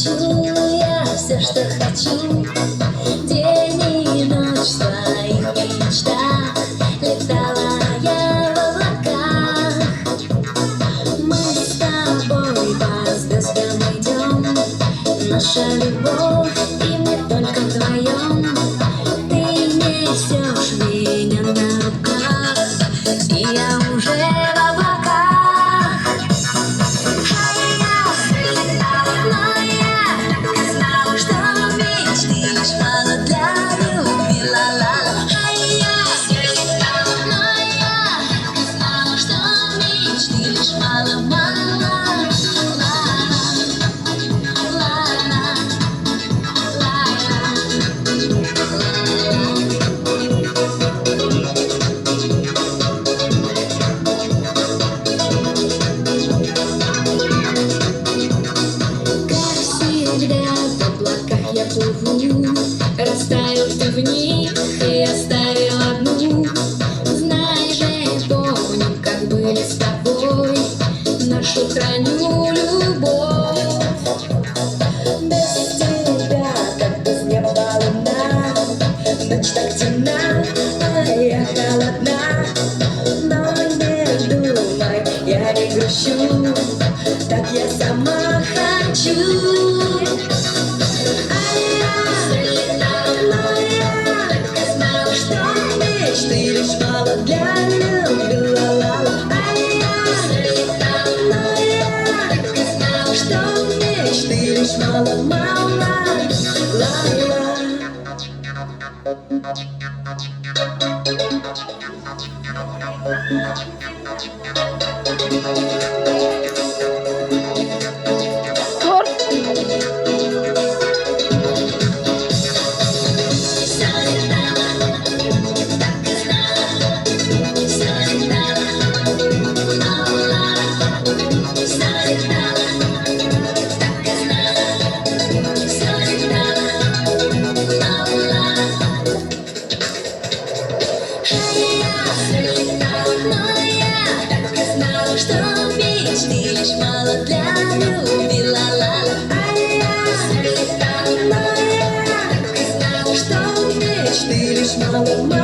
хочу я все, что хочу. День и ночь в своих мечтах летала я в облаках. Мы с тобой по звездам идем, наша любовь и не только вдвоем. Ты несешь меня на руках, и я уже в облаках. Но я так и знала, что мечты лишь мало для любви, ла-ла-ла. Но я так и знала, что мечты лишь мало-мало. Я плыву, растаял ты в них и оставил одну. Знай же, помню, как были с тобой, нашу храню любовь. Без тебя, как без неба луна, ночь так темна, а я холодна. Но не думай, я не грущу, так я сама хочу. Ты лишь мало для любви, ла-ла-ла. Но я так и знала, что мечты лишь мало-мало, ла-ла. Что мечты лишь мало для любви, ла-ла-ла. Но я так и знала, что мечты лишь мало.